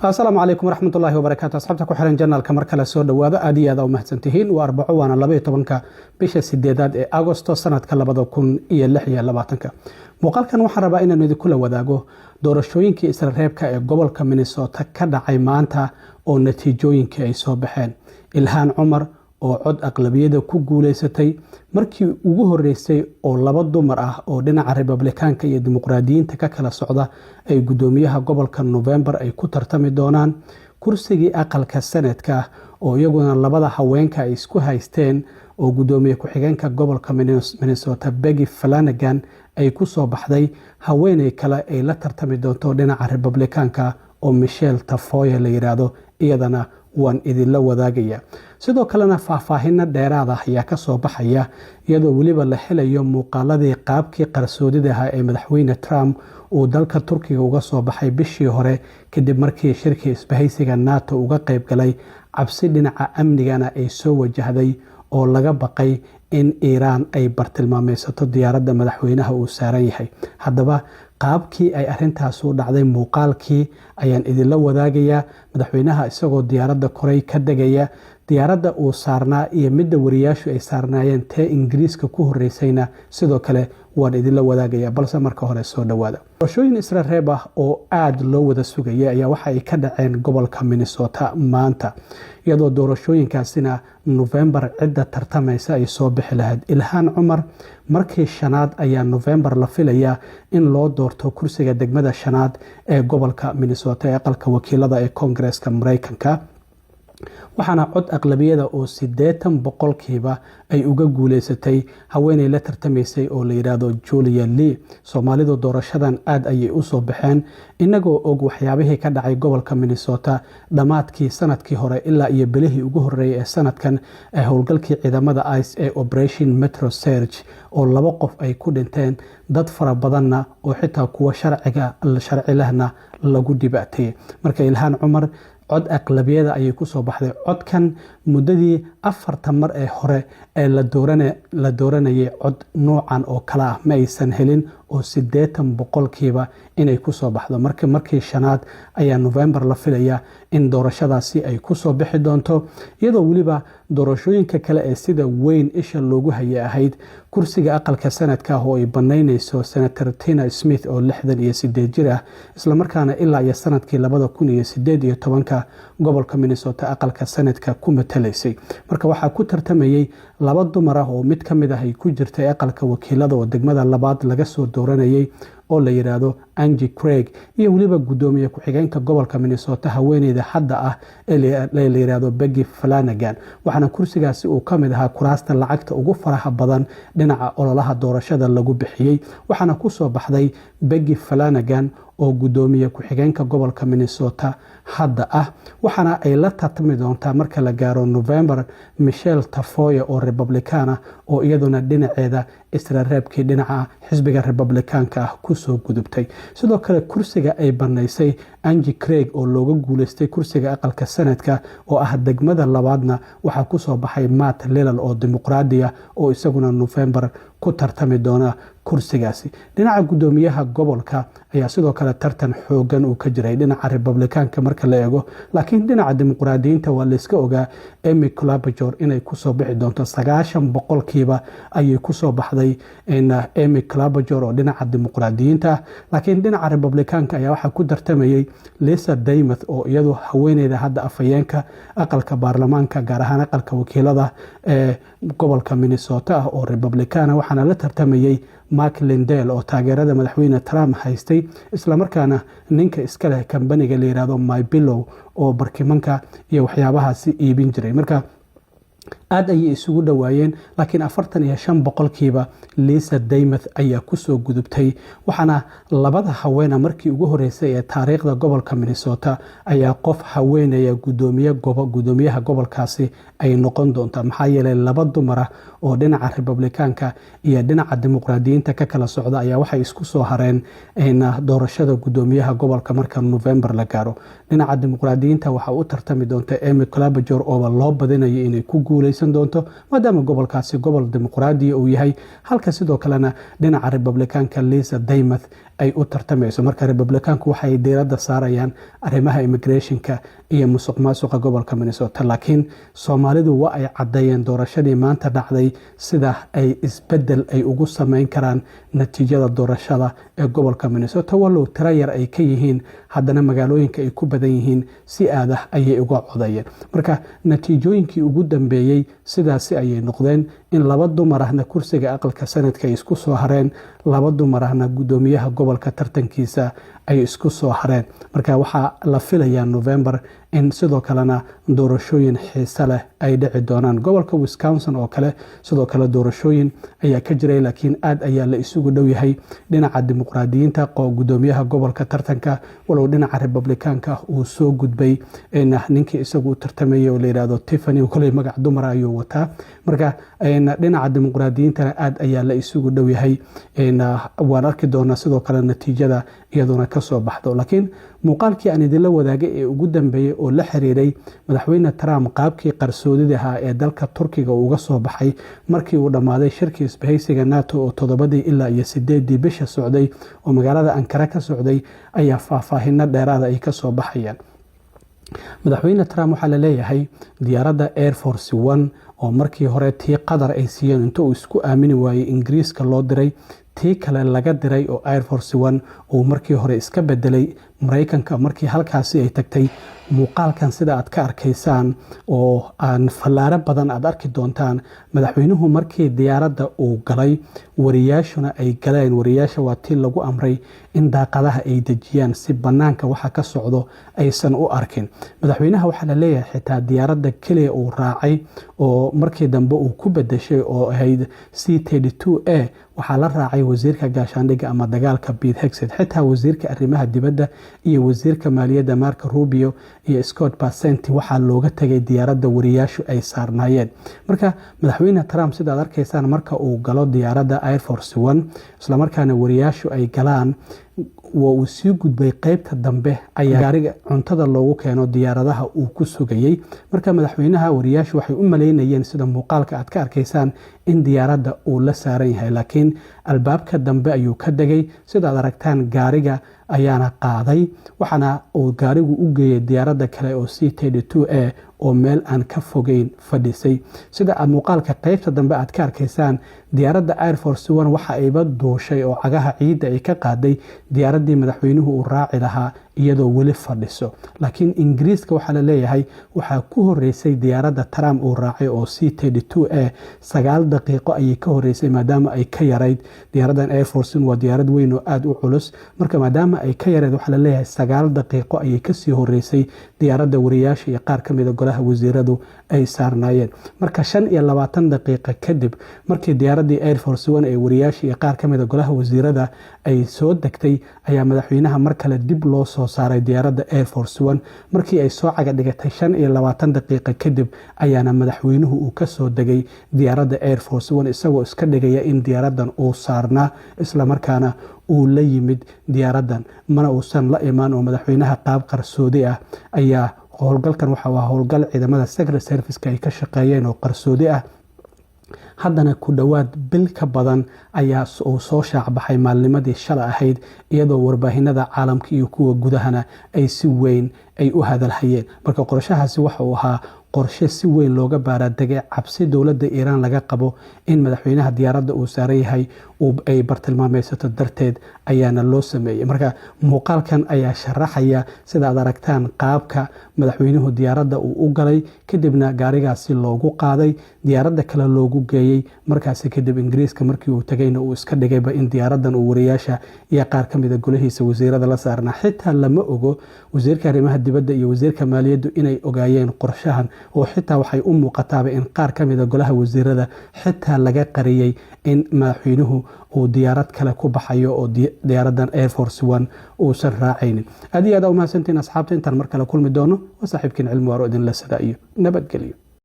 السلام عليكم ورحمة الله وبركاته. أصحابتك وحرين جنال كمر كلا سود وهذا أدي هذا ومهتنتهين وأربعة وأنا لبي طبعا بيش السديدات أغسطس سنة كلا بدو كون يلحيا لباتنك مقال كان وحربا إن ندي كل وذاقو دورشوين كي إسرائيل كا قبل كمينيسوتا كدا عيمانتا أو نتيجوين كي أي صوبحين إلهان عمر oo cod aqlabiyada ku guuleysatay markii ugu horeysay oo laba dumar ah oo dhinaca Republikaanka iyo Dimuqraadiyiinta ka kala socda ay gudoomiyaha gobolka November ay ku tartami doonaan kursigii aqalka sanadka oo iyaguna labada haweenka ay isku haysteen oo gudoomiye ku xigeenka gobolka Minnesota Peggy Flanagan ay ku soo baxday haweeney kale ay la tartami doonto dhinaca Republikaanka oo Michelle Tafoya la yiraahdo iyadana waan idin la wadaagaya sidoo kalena faahfaahinna dheeraad ah ayaa ka soo baxaya iyadoo waliba la helayo muuqaaladii qaabkii qarsoodida ah ee madaxweyne Trump uu dalka Turkiga uga soo baxay bishii hore kadib markii shirkii isbahaysiga NATO uga qayb galay cabsi dhinaca amnigana ay soo wajahday oo laga baqay in Iran ay bartilmaameysato diyaaradda madaxweynaha uu saaran yahay haddaba qaabkii ay arintaas u dhacday muuqaalkii ayaan idin la wadaagaya madaxweynaha isagoo diyaaradda koray ka degaya diyaaradda uu saarnaa iyo midda wariyaashu ay saarnaayeen tee Ingiriiska ku horeysayna sidoo kale waan idin la wadaagaya balse marka hore soo dhawaada doorashooyin Israa'iil ah oo aad loo wada sugayay ayaa waxa ay ka dhaceen gobolka Minnesota maanta iyadoo doorashooyinkaasina November cidda tartamaysa ay soo bixi lahayd Ilhaan Cumar markii shanaad ayaa November la filayaa in loo doorto kursiga degmada shanaad ee gobolka Minnesota ee aqalka wakiilada ee Congress-ka Mareykanka waxaana cod aqlabiyada oo 80% ay uga guuleysatay haweeney la tartamaysay oo la yiraahdo Julia Lee Soomaalidu doorashadan aad ayay u soo baxeen inagoo og waxyaabihii ka dhacay gobolka Minnesota dhamaadkii sanadkii hore ilaa iyo bilihii ugu horeeyay ee sanadkan ee howlgalkii ciidamada ICE ee Operation Metro Surge oo laba qof ay ku dhinteen dad fara badanna oo xitaa kuwa sharci lehna lagu dhibaatay marka Ilhaan Cumar cod aqlabiyada ayay ku soo baxday codkan muddadii 4 mar ee hore ee la dooranayay cod noocan oo kala ah ma aysan helin oo 80% inay ku soo baxdo markii shanaad ayaa November la filaya in doorashadaasi ay ku soo bixi doonto iyadoo waliba doorashooyinka kale ee sida weyn isha loogu hayay ahayd kursiga aqalka sanadka oo ay banaynayso Senator Tina Smith oo 68 jir ah isla markaana ilaa iyo sanadkii 2018 gobolka Minnesota aqalka sanadka ku matalaysay marka waxa ku tartamayay laba dumar ah oo mid kamid ah ay ku jirtay aqalka wakiilada oo degmada labaad laga soo dooranayay oo la yiraahdo Angie Craig iyo waliba gudoomiye ku xigeenka gobolka Minnesota haweeneyda hadda ah ee la yiraahdo Peggy Flanagan waxaana kursigaasi uu kamid ahaa kuraasta lacagta ugu faraha badan dhinaca ololaha doorashada lagu bixiyay waxaana ku soo baxday Peggy Flanagan oo gudoomiye ku xigeenka gobolka Minnesota hadda ah waxaana ay la tartami doontaa marka la gaaro November Michelle Tafoya oo Republicana oo iyaduna dhinaceeda Israa'iilkii dhinaca xisbiga Republicaanka ah ku soo gudubtay sidoo kale kursiga ay banaysay Angie Craig oo looga guuleystay kursiga aqalka sanadka oo ah degmada labaadna waxa ku soo baxay Matt Lillal oo dimuqraadiya oo isaguna November ku tartami doona kursigaasi dhinaca gudoomiyaha gobolka ayaa sidoo kale tartan xoogan uu ka jiray dhinaca Republicaanka marka la eego laakiin dhinaca dimuqraadiyiinta waa la iska ogaa Amy Klobuchar inay ku soo bixi doonto 90% ayay ku soo baxday Amy Klobuchar oo dhinaca dimuqraadiyiinta laakiin dhinaca Republicaanka ayaa waxa ku tartamayay Lisa Daymouth oo iyadu haweeneyda hadda afayeenka aqalka baarlamaanka gaar ahaan aqalka wakiilada ee gobolka Minnesota oo Republicana waxaana la tartamayay Mark Lindell oo taageerada madaxweyne Trump haystay isla markaana ninka iska leh kambaniga la yiraahdo MyPillow oo barkimanka iyo waxyaabahaasi iibin jiray marka aad ay isugu dhawaayeen laakiin 45% Lisa Daymouth ayaa ku soo gudubtay waxaana labada haweena markii ugu horeysay ee taariikhda gobolka Minnesota ayaa qof haweenaya gudoomiyaha gobolkaasi ay noqon doontaa maxaa yeelay laba dumar ah oo dhinaca Republicaanka iyo dhinaca dimuqraadiyiinta ka kala socda ayaa waxay isku soo hareen doorashada gudoomiyaha gobolka marka November la gaaro dhinaca dimuqraadiyiinta waxa uu tartami doonta Amy Klobuchar oo loo badinayo inay ku guuleyso guuleysan doonto maadaama gobolkaasi gobol dimuqraadiya uu yahay, halka sidoo kalena dhinaca Republikaanka Lisa Daymath ay u tartamayso. Marka Republikaanku waxay diiradda saarayaan arrimaha immigrationka iyo musuqmaasuqa gobolka Minnesota, laakiin Soomaalidu waa ay cadeeyeen doorashadii maanta dhacday sida ay isbedel ay ugu sameyn karaan natiijada doorashada ee gobolka Minnesota. Walow tiro yar ay ka yihiin, haddana magaalooyinka ay ku badan yihiin si aad ah ayay uga codayeen. Marka natiijooyinkii ugu dambeeyay sidaasi ayay noqdeen in 2 dumar ahna kursiga aqalka sanadka ay isku soo hareen, 2 dumar ahna gudoomiyaha gobolka tartankiisa ay isku soo hareen. Marka waxaa la filayaa November in sidoo kalena doorashooyin xiiso leh ay dhici doonaan. Gobolka Wisconsin oo kale sidoo kale doorashooyin ayaa ka jiray, laakiin aad ayaa la isugu dhow yahay dhinaca dimuqraadiyiinta gudoomiyaha gobolka tartanka, walow dhinaca Republikaanka uu soo gudbay ninkii isagu u tartamayay oo la yiraahdo Tiffany, kulay magac dumar ayuu wataa. Marka dhinaca dimuqraadiyiintana aad ayaa la isugu dhow yahay. waan arki doonaa sidoo kale natiijada iyaduna ka soo baxdo. Laakiin muuqaalkii aan idinla wadaagay ee ugu dambeeyay oo la xiriiray madaxweyne Trump qaabkii qarsoodida ahaa ee dalka Turkiga uga soo baxay markii uu dhammaaday shirkii isbahaysiga NATO oo 7 ilaa 8 bisha socday oo magaalada Ankara ka socday, ayaa faahfaahinno dheeraad ah ay ka soo baxayaan. madaxweyne Trump waxaa la leeyahay diyaaradda Air Force One oo markii hore tii Qatar ay siiyeen inta uu isku aamini waayay Ingiriiska loo diray, tii kale laga diray oo Air Force One uu markii hore iska bedelay Mareykanka markii halkaasi ay tagtay. muuqaalkan sida aad ka arkaysaan oo aan fallaaro badan aad arki doontaan, madaxweynuhu markii diyaaradda uu galay, wariyaashuna ay galeen. wariyaasha waa tii lagu amray in daaqadaha ay dejiyaan si banaanka waxa ka socdo aysan u arkin. madaxweynaha waxaa la leeyahay xitaa diyaaradda keliya uu raacay oo markii dambe uu ku bedeshay oo ahayd C-32A waxaa la raacay wasiirka gaashaandhigga ama dagaalka Pete Hegseth. xitaa wasiirka arrimaha dibadda iyo wasiirka maaliyadda Marco Rubio iyo Scott Bessent waxaa looga tagay diyaaradda wariyaashu ay saarnaayeen. marka madaxweyne Trump sida aad arkaysaan marka uu galo diyaaradda Air Force One isla markaana wariyaashu ay galaan, waa uu sii gudbay qaybta dambe ayaa gaariga cuntada loogu keeno diyaaradaha uu ku sugayay. marka madaxweynaha wariyaashu waxay u maleynayeen sida muuqaalka aad ka arkaysaan in diyaaradda uu la saaran yahay, laakiin albaabka dambe ayuu ka degay. sida aad aragtaan gaariga ayaana qaaday, waxaana uu gaarigu u geeyay diyaaradda kale oo C-32A oo meel aan ka fogeyn fadhisay. sida aad muuqaalka qaybta dambe aad ka arkaysaan, diyaaradda Air Force One waxa ayba duushay oo cagaha ciidda ay ka qaaday diyaaraddii madaxweynuhu uu raaci lahaa iyadoo weli fadhiso. laakiin Ingiriiska waxaa la leeyahay waxaa ku horeysay diyaaradda Trump uu raacay oo C-32A 9 daqiiqo ayay ka horeysay maadaama ay ka yarayd. diyaaraddan Air Force One waa diyaarad weyn oo aad u culus, marka maadaama ay ka yarayd waxaa la leeyahay 9 daqiiqo ayay kasii horeysay diyaaradda wariyaasha iyo qaar ka mid a golaha wasiiradu ay saarnaayeen. marka 25 daqiiqo kadib markii diyaaraddii Air Force One ee wariyaasha iyo qaar ka mid a golaha wasiirada ay soo degtay ayaa madaxweynaha mar kale dib loo soo saaray diyaaradda Air Force One. markii ay soo caga dhigatay 25 daqiiqo kadib ayaana madaxweynuhu uu ka soo degay diyaaradda Air Force One isagoo iska dhigaya in diyaaraddan uu saarnaa isla markaana uu la yimid diyaaraddan, mana uusan la imaan oo madaxweynaha qaab qarsoodi ah ayaa howlgalkan waxa waa howlgal ciidamada Secret Service-ka ay ka shaqeeyeen oo qarsoodi ah. haddana ku dhowaad bil ka badan ayaa uu soo shaacbaxay maalnimadii shalay ahayd, iyadoo warbaahinada caalamka iyo kuwa gudahana ay si weyn ay u hadalhayeen. marka qorshahaasi waxa uu ahaa qorshe si weyn looga baaraadegay cabsi dowladda Iiraan laga qabo in madaxweynaha diyaaradda uu saaran yahay ay bartilmaameysato darteed ayaana loo sameeyey. marka muuqaalkan ayaa sharaxaya sida aad aragtaan qaabka madaxweynuhu diyaaradda uu u galay, kadibna gaarigaasi loogu qaaday, diyaaradda kale loogu geeyey. markaasi kadib Ingiriiska markii uu tagayna uu iska dhigayba in diyaaraddan uu wariyaasha iyo qaar ka mid a golahiisa wasiirada la saarnaa. xitaa lama ogo wasiirka arrimaha dibadda iyo wasiirka maaliyaddu inay ogaayeen qorshahan, oo xitaa waxay u muuqataaba in qaar ka mid a golaha wasiirada xitaa laga qariyay in madaxweynuhu uu diyaarad kale ku baxayo oo diyaaraddan Air Force One uusan raacaynin. aad iyo aad u mahadsantiin asxaabta. intaan mar kale kulmi doono waa saaxiibkiin Cilmi Waaro idinla sida iyo nabadgelyo.